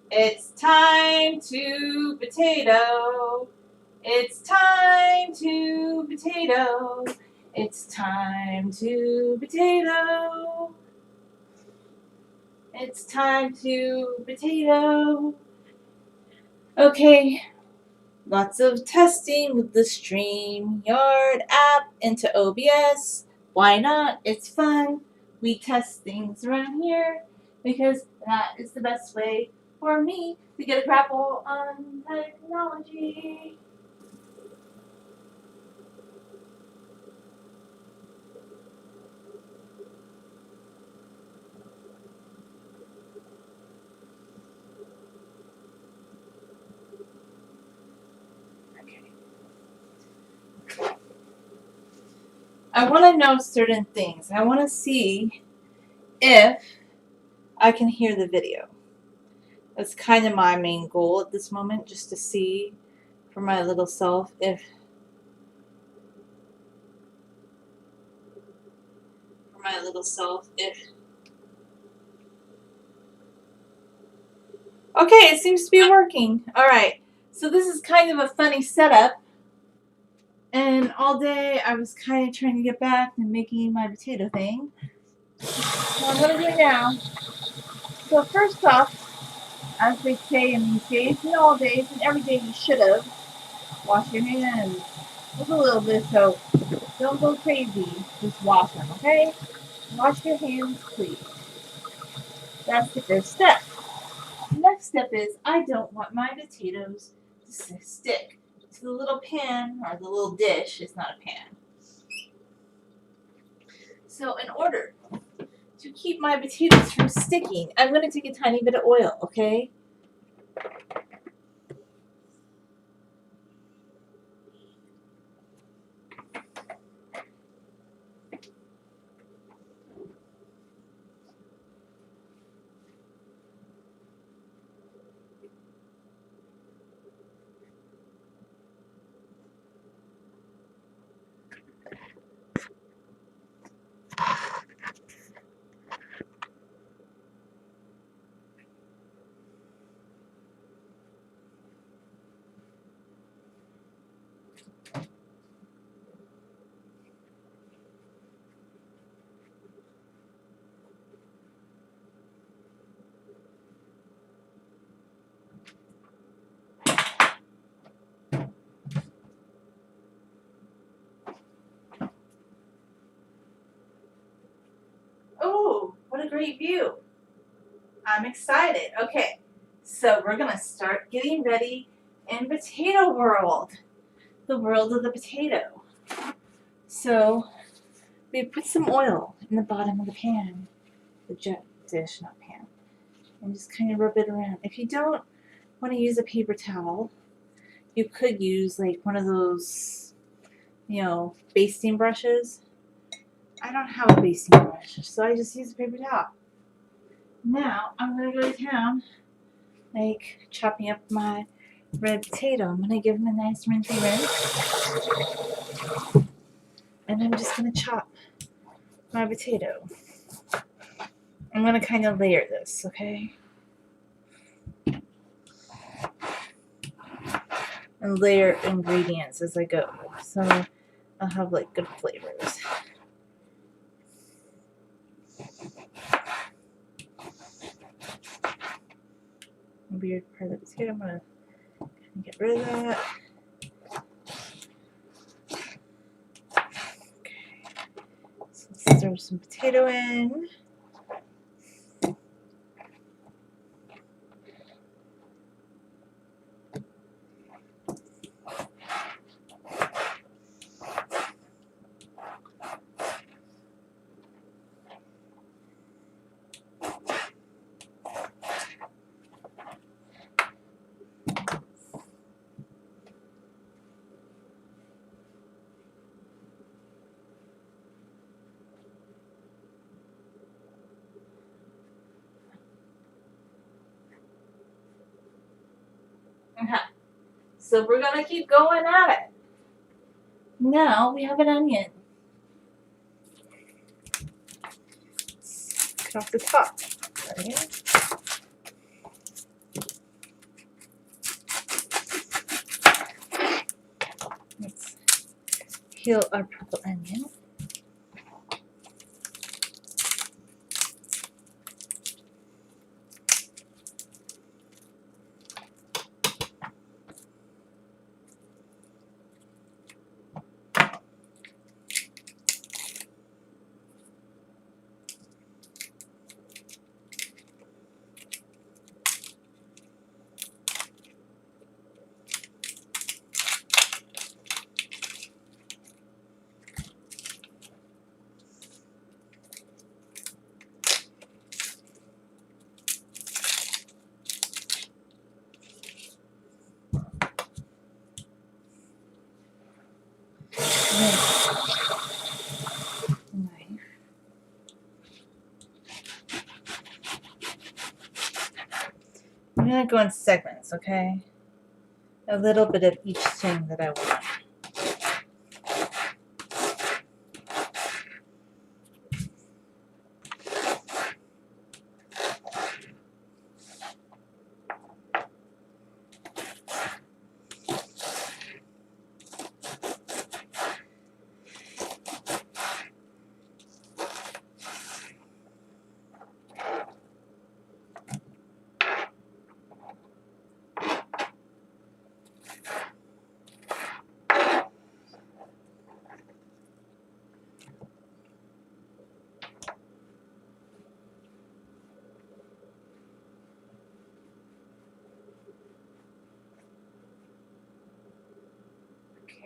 It's time to potato. It's time to potato. It's time to potato. It's time to potato. Okay, lots of testing with the StreamYard app into OBS. Why not? It's fun. We test things around here because that is the best way for me to get a grapple on technology. I want to know certain things. I want to see if I can hear the video. That's kind of my main goal at this moment, just to see for my little self if Okay, it seems to be working. Alright, so this is kind of a funny setup. And all day I was kind of trying to get back and making my potato thing. So I'm going to do now. So first off, as they say in these days, and all days, and every day you should have, wash your hands with a little bit of soap. Don't go crazy, just wash them, okay? Wash your hands, please. That's the first step. The next step is I don't want my potatoes to stick to the little pan or the little dish. It's not a pan. So in order to keep my potatoes from sticking, I'm going to take a tiny bit of oil, okay? Oh, what a great view. I'm excited. Okay, so we're going to start getting ready in potato world, the world of the potato. So we put some oil in the bottom of the pan, the dish, not pan, and just kind of rub it around. If you don't want to use a paper towel, you could use like one of those, basting brushes. I don't have a basting brush, so I just use a paper towel. Now I'm going to go to town, like chopping up my red potato. I'm going to give them a nice rinsey rinse. And I'm just going to chop my potato. I'm going to kind of layer this, okay? And layer ingredients as I go. So I'll have like good flavors. Weird part of the potato. I'm going to get rid of that. Okay. So let's throw some potato in. Okay. So we're going to keep going at it. Now we have an onion. Let's cut off the top. Right? peel our purple onion. I'm gonna go in segments, okay? A little bit of each thing that I want.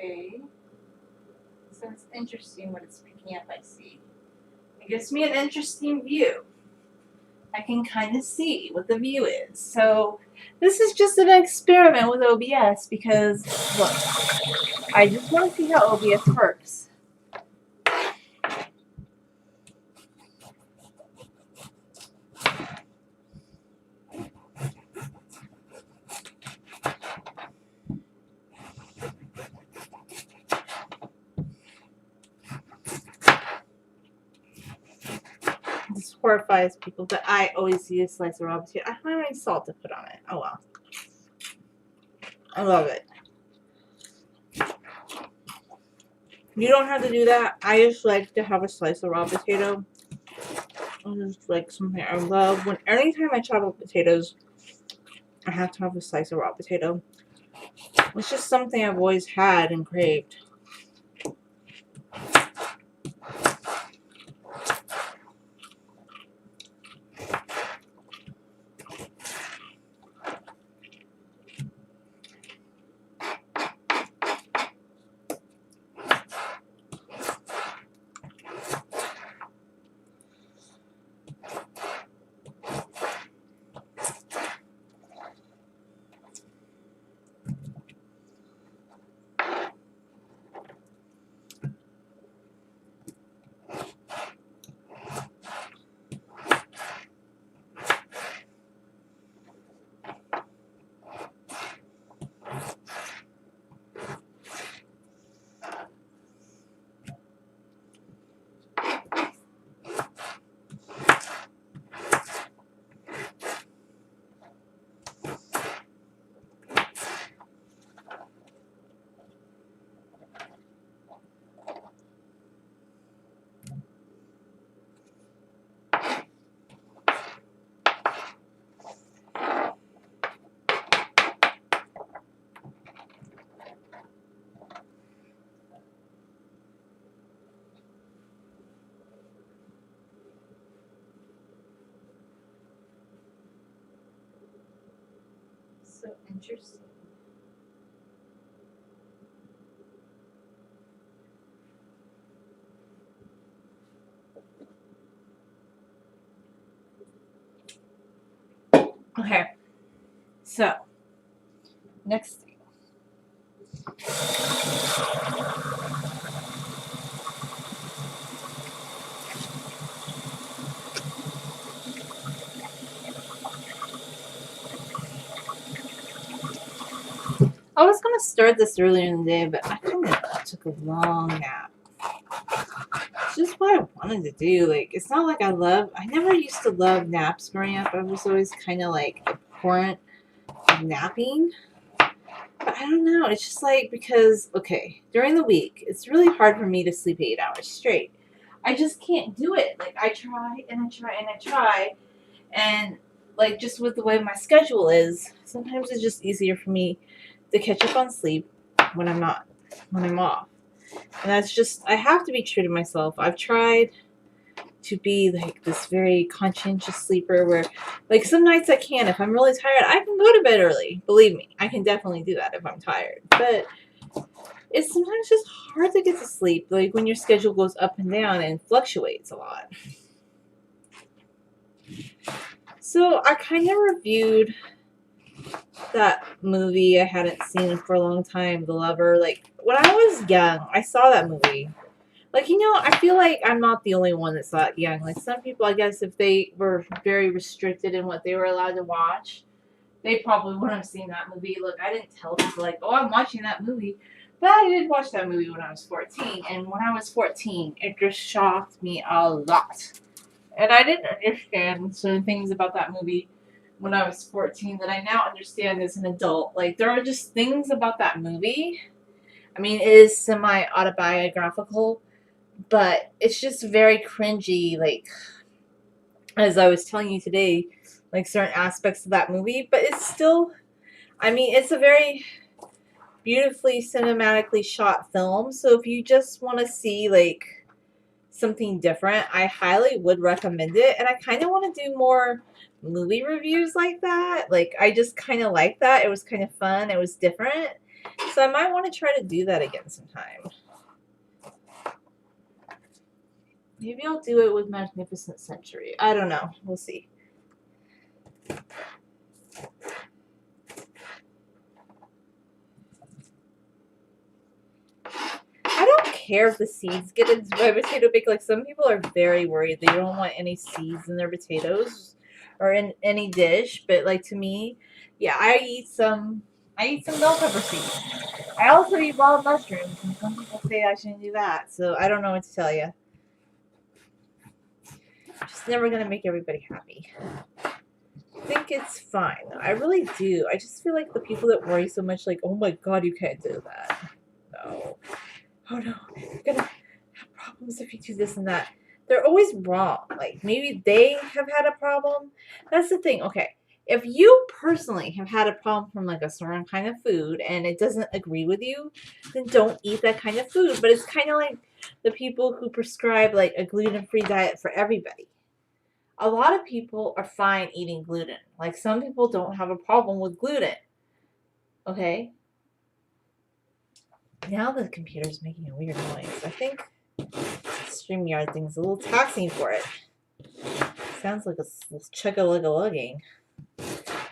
Okay. So it's interesting what it's picking up, I see. It gives me an interesting view. I can kind of see what the view is. So this is just an experiment with OBS because, look, I just want to see how OBS works. This horrifies people that I always use a slice of raw potato. I don't have any salt to put on it. Oh well. I love it. You don't have to do that. I just like to have a slice of raw potato. It's just like something I love. Anytime I chop up potatoes, I have to have a slice of raw potato. It's just something I've always had and craved. So interesting. Okay. So, next thing. I was gonna start this earlier in the day, but I kind of took a long nap. It's just what I wanted to do. Like, it's not like I never used to love naps growing up. I was always kind of like abhorrent of napping. But I don't know. It's just like because, okay, during the week, it's really hard for me to sleep 8 hours straight. I just can't do it. Like, I try and I try and I try. And, like, just with the way my schedule is, sometimes it's just easier for me to catch up on sleep when I'm off. And that's just, I have to be true to myself. I've tried to be like this very conscientious sleeper where, like, some nights I can. If I'm really tired, I can go to bed early. Believe me, I can definitely do that if I'm tired. But it's sometimes just hard to get to sleep, like when your schedule goes up and down and fluctuates a lot. So I kind of reviewed that movie I hadn't seen for a long time, The Lover. Like, when I was young, I saw that movie. Like, I feel like I'm not the only one that saw it young. Like, some people, I guess, if they were very restricted in what they were allowed to watch, they probably wouldn't have seen that movie. Look, I didn't tell people, like, oh, I'm watching that movie. But I did watch that movie when I was 14. And when I was 14, it just shocked me a lot. And I didn't understand certain things about that movie when I was 14 that I now understand as an adult. Like, there are just things about that movie. I mean, it is semi-autobiographical, but it's just very cringy, like, as I was telling you today, like, certain aspects of that movie. But it's still, I mean, it's a very beautifully cinematically shot film. So if you just want to see, like, something different, I highly would recommend it. And I kind of want to do more movie reviews like that. Like, I just kind of like that. It was kind of fun. It was different. So I might want to try to do that again sometime. Maybe I'll do it with Magnificent Century. I don't know. We'll see. I don't care if the seeds get into my potato bake. Like, some people are very worried. They don't want any seeds in their potatoes or in any dish. But, like, to me, yeah, I eat some bell pepper seeds. I also eat wild mushrooms, and some people say I shouldn't do that. So I don't know what to tell you. Just never gonna make everybody happy. I think it's fine. I really do. I just feel like the people that worry so much, like, oh my god, you can't do that. No. Oh no, you're gonna have problems if you do this and that. They're always wrong. Like, maybe they have had a problem. That's the thing. Okay, if you personally have had a problem from, like, a certain kind of food and it doesn't agree with you, then don't eat that kind of food. But it's kind of like the people who prescribe, like, a gluten-free diet for everybody. A lot of people are fine eating gluten. Like, some people don't have a problem with gluten. Okay? Now the computer's making a weird noise. I think StreamYard thing's a little taxing for it. Sounds like a chugga-lugga-lugging.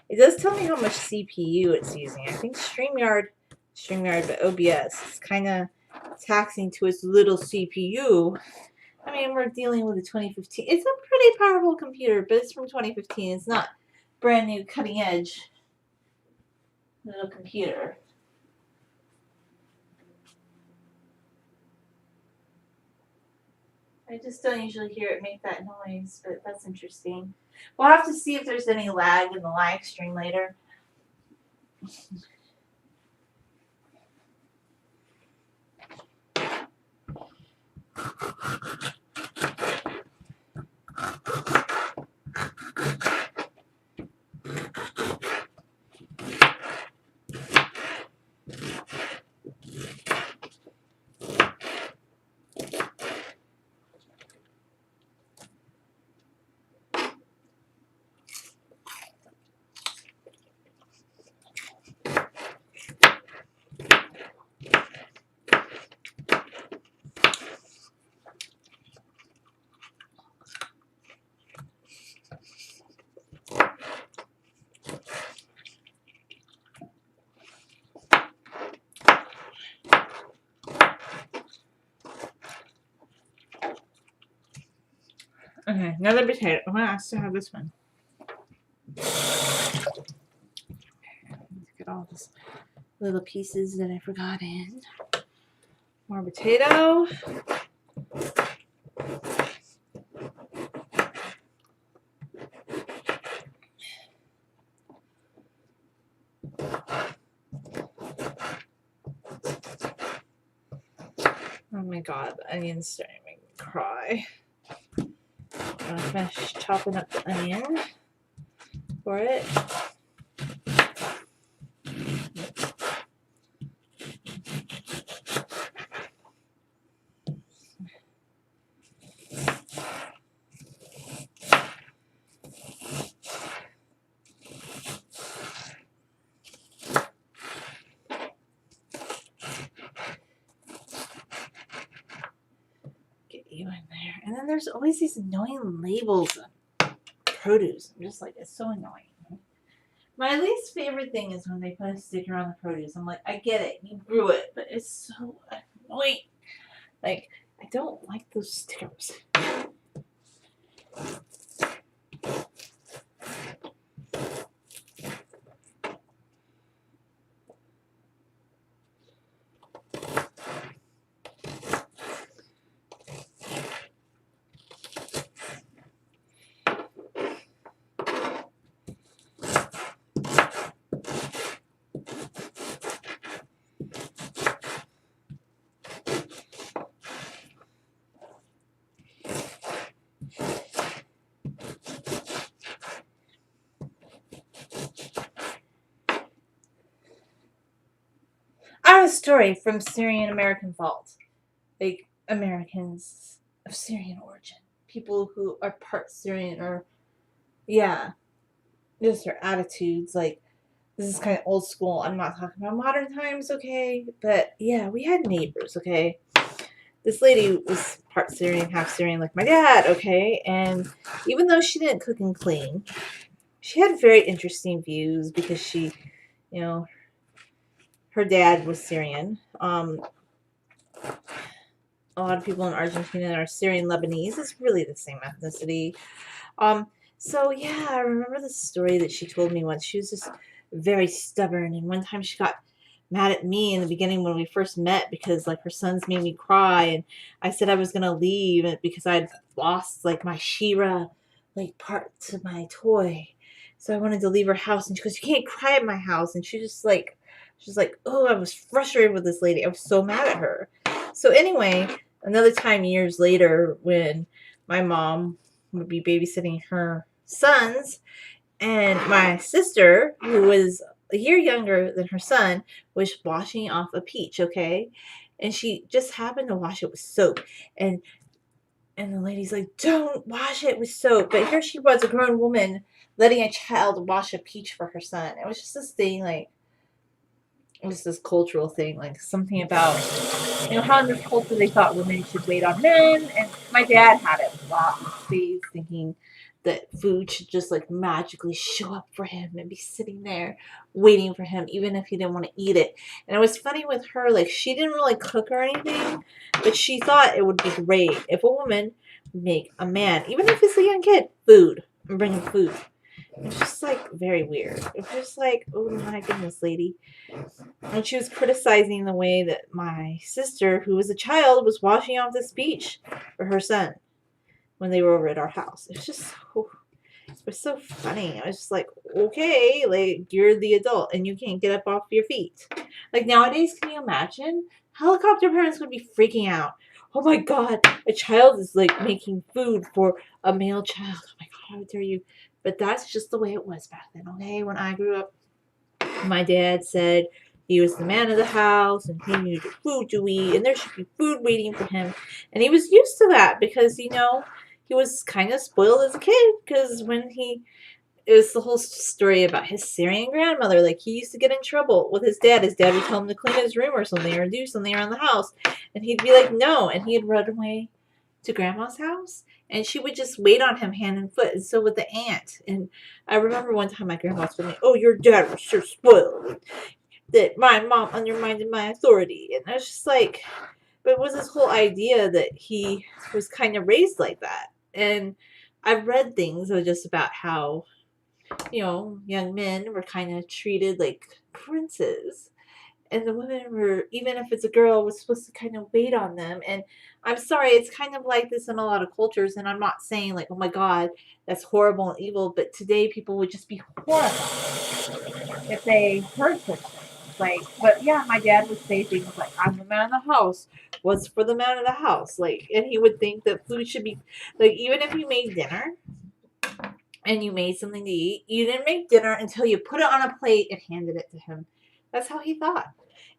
It does tell me how much CPU it's using. I think StreamYard, but OBS is kind of taxing to its little CPU. I mean, we're dealing with a 2015. It's a pretty powerful computer, but it's from 2015. It's not brand new, cutting edge little computer. I just don't usually hear it make that noise, but that's interesting. We'll have to see if there's any lag in the live stream later. Okay, another potato. Oh, I still have this one. Get all these little pieces that I forgot in. More potato. my god, the onion's starting to make me cry. I'm gonna finish chopping up the onion for it. Get you in there. And then there's always these annoying labels of produce. I'm just like, it's so annoying. My least favorite thing is when they put a sticker on the produce. I'm like, I get it, you grew it, but it's so annoying. Like, I don't like those stickers. I have a story from Syrian American Vault. Like, Americans of Syrian origin. People who are part Syrian or, yeah, just their attitudes. Like, this is kind of old school. I'm not talking about modern times, okay? But, yeah, we had neighbors, okay? This lady was part Syrian, half Syrian, like my dad, okay? And even though she didn't cook and clean, she had very interesting views because she, you know, her dad was Syrian. A lot of people in Argentina are Syrian Lebanese. It's really the same ethnicity. So yeah, I remember the story that she told me once. She was just very stubborn, and one time she got mad at me in the beginning when we first met because like her sons made me cry, and I said I was gonna leave because I'd lost like my Shira like part to my toy, so I wanted to leave her house, and she goes, "You can't cry at my house," and she's like, oh, I was frustrated with this lady. I was so mad at her. So anyway, another time years later when my mom would be babysitting her sons, and my sister, who was a year younger than her son, was washing off a peach, okay? And she just happened to wash it with soap. And the lady's like, don't wash it with soap. But here she was, a grown woman, letting a child wash a peach for her son. It was just this thing, like, it was this cultural thing, like something about, how in this culture they thought women should wait on men. And my dad had it a lot in space, thinking that food should just like magically show up for him and be sitting there waiting for him, even if he didn't want to eat it. And it was funny with her, like she didn't really cook or anything, but she thought it would be great if a woman would make a man, even if it's a young kid, food and bring him food. It's just like very weird. It was just like, oh my goodness, lady. And she was criticizing the way that my sister, who was a child, was washing off this peach for her son when they were over at our house. It was just it was so funny. I was just like, okay, like you're the adult and you can't get up off your feet. Like nowadays, can you imagine? Helicopter parents would be freaking out. Oh my god, a child is like making food for a male child. Oh my god, how dare you? But that's just the way it was back then, okay? When I grew up, my dad said he was the man of the house and he needed food to eat and there should be food waiting for him. And he was used to that because, he was kind of spoiled as a kid because it was the whole story about his Syrian grandmother. Like, he used to get in trouble with his dad. His dad would tell him to clean his room or something or do something around the house. And he'd be like, no. And he'd run away to grandma's house. And she would just wait on him hand and foot. And so would the aunt. And I remember one time my grandma told me, oh, your dad was sure spoiled. That my mom undermined my authority. And I was just like, but it was this whole idea that he was kind of raised like that. And I've read things just about how, young men were kind of treated like princes. And the women were, even if it's a girl, was supposed to kind of wait on them. And I'm sorry, it's kind of like this in a lot of cultures. And I'm not saying like, oh my God, that's horrible and evil. But today people would just be horrified if they heard such things. Like, but yeah, my dad would say things like, I'm the man of the house. was for the man of the house. Like, and he would think that food should be, like, even if you made dinner and you made something to eat, you didn't make dinner until you put it on a plate and handed it to him. That's how he thought.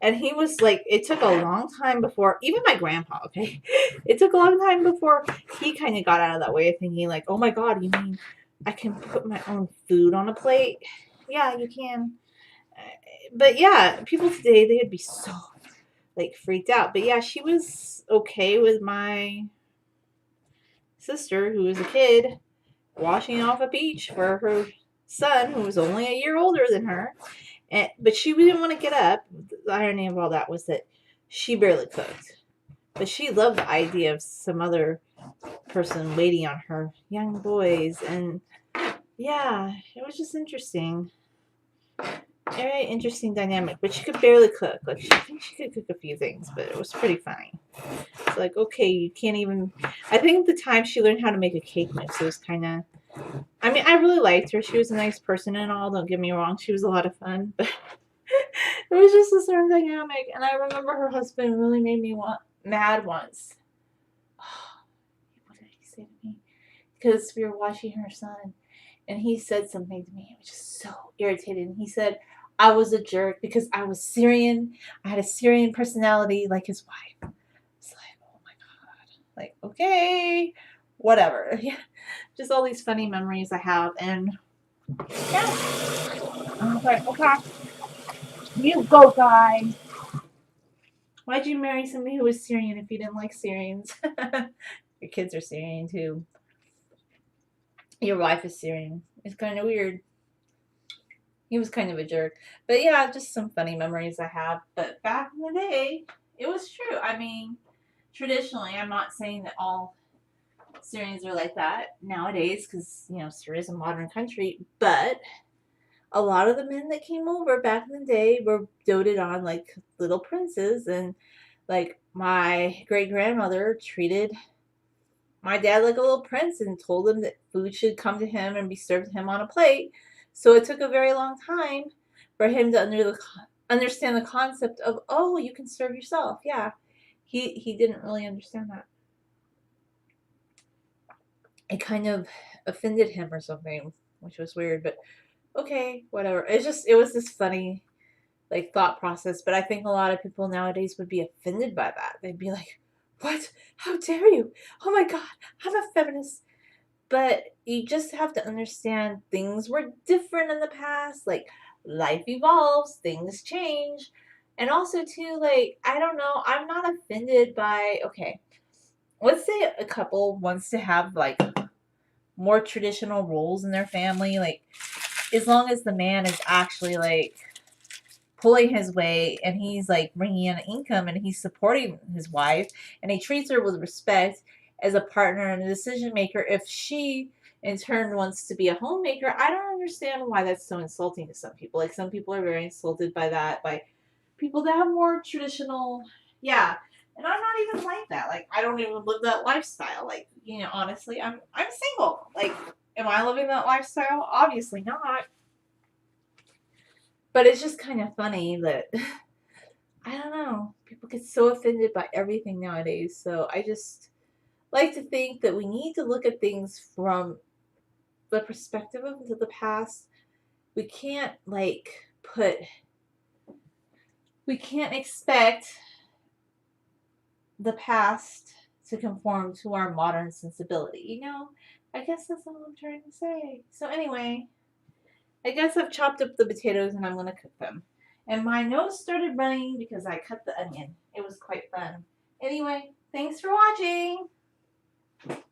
And he was like, it took a long time before, even my grandpa, okay? It took a long time before he kind of got out of that way of thinking, like, oh my God, you mean I can put my own food on a plate? Yeah, you can. But yeah, people today, they'd be so, like, freaked out. But yeah, she was okay with my sister, who was a kid, washing off a beach for her son, who was only a year older than her. But she didn't want to get up. The irony of all that was that she barely cooked. But she loved the idea of some other person waiting on her young boys. And yeah, it was just interesting. Very interesting dynamic. But she could barely cook. Like, I think she could cook a few things, but it was pretty funny. It's like, okay, you can't even. I think the time she learned how to make a cake mix, it was kind of. I mean, I really liked her. She was a nice person and all. Don't get me wrong. She was a lot of fun. But it was just a certain dynamic. And I remember her husband really made me mad once. What did he say to me? Because we were watching her son. And he said something to me. I was just so irritated. And he said, I was a jerk because I was Syrian. I had a Syrian personality like his wife. It's like, oh my God. Like, okay, whatever. Yeah. Just all these funny memories I have. And yeah. Okay. You go, guy. Why'd you marry somebody who was Syrian if you didn't like Syrians? Your kids are Syrian too. Your wife is Syrian. It's kind of weird. He was kind of a jerk. But yeah, just some funny memories I have. But back in the day, it was true. I mean, traditionally, I'm not saying that all Syrians are like that nowadays because, Syria is a modern country. But a lot of the men that came over back in the day were doted on like little princes. And like my great grandmother treated my dad like a little prince and told him that food should come to him and be served to him on a plate. So it took a very long time for him to understand the concept of, oh, you can serve yourself. Yeah, he didn't really understand that. It kind of offended him or something, which was weird. But okay, whatever. It was this funny like thought process. But I think a lot of people nowadays would be offended by that. They'd be like, what? How dare you? Oh my God, I'm a feminist. But you just have to understand things were different in the past. Like, life evolves, things change. And also, too, like, I don't know, I'm not offended by, okay, let's say a couple wants to have, like, more traditional roles in their family. Like, as long as the man is actually, like, pulling his weight and he's, like, bringing in income and he's supporting his wife and he treats her with respect as a partner and a decision maker. If she in turn wants to be a homemaker, I don't understand why that's so insulting to some people. Like, some people are very insulted by that, by people that have more traditional, yeah. And I'm not even like that. Like, I don't even live that lifestyle. Like, honestly, I'm single. Like, am I living that lifestyle? Obviously not. But it's just kind of funny that I don't know. People get so offended by everything nowadays. So I just like to think that we need to look at things from the perspective of the past. We can't we can't expect the past to conform to our modern sensibility. I guess that's all I'm trying to say. So anyway, I guess I've chopped up the potatoes and I'm going to cook them. And my nose started running because I cut the onion. It was quite fun. Anyway, thanks for watching.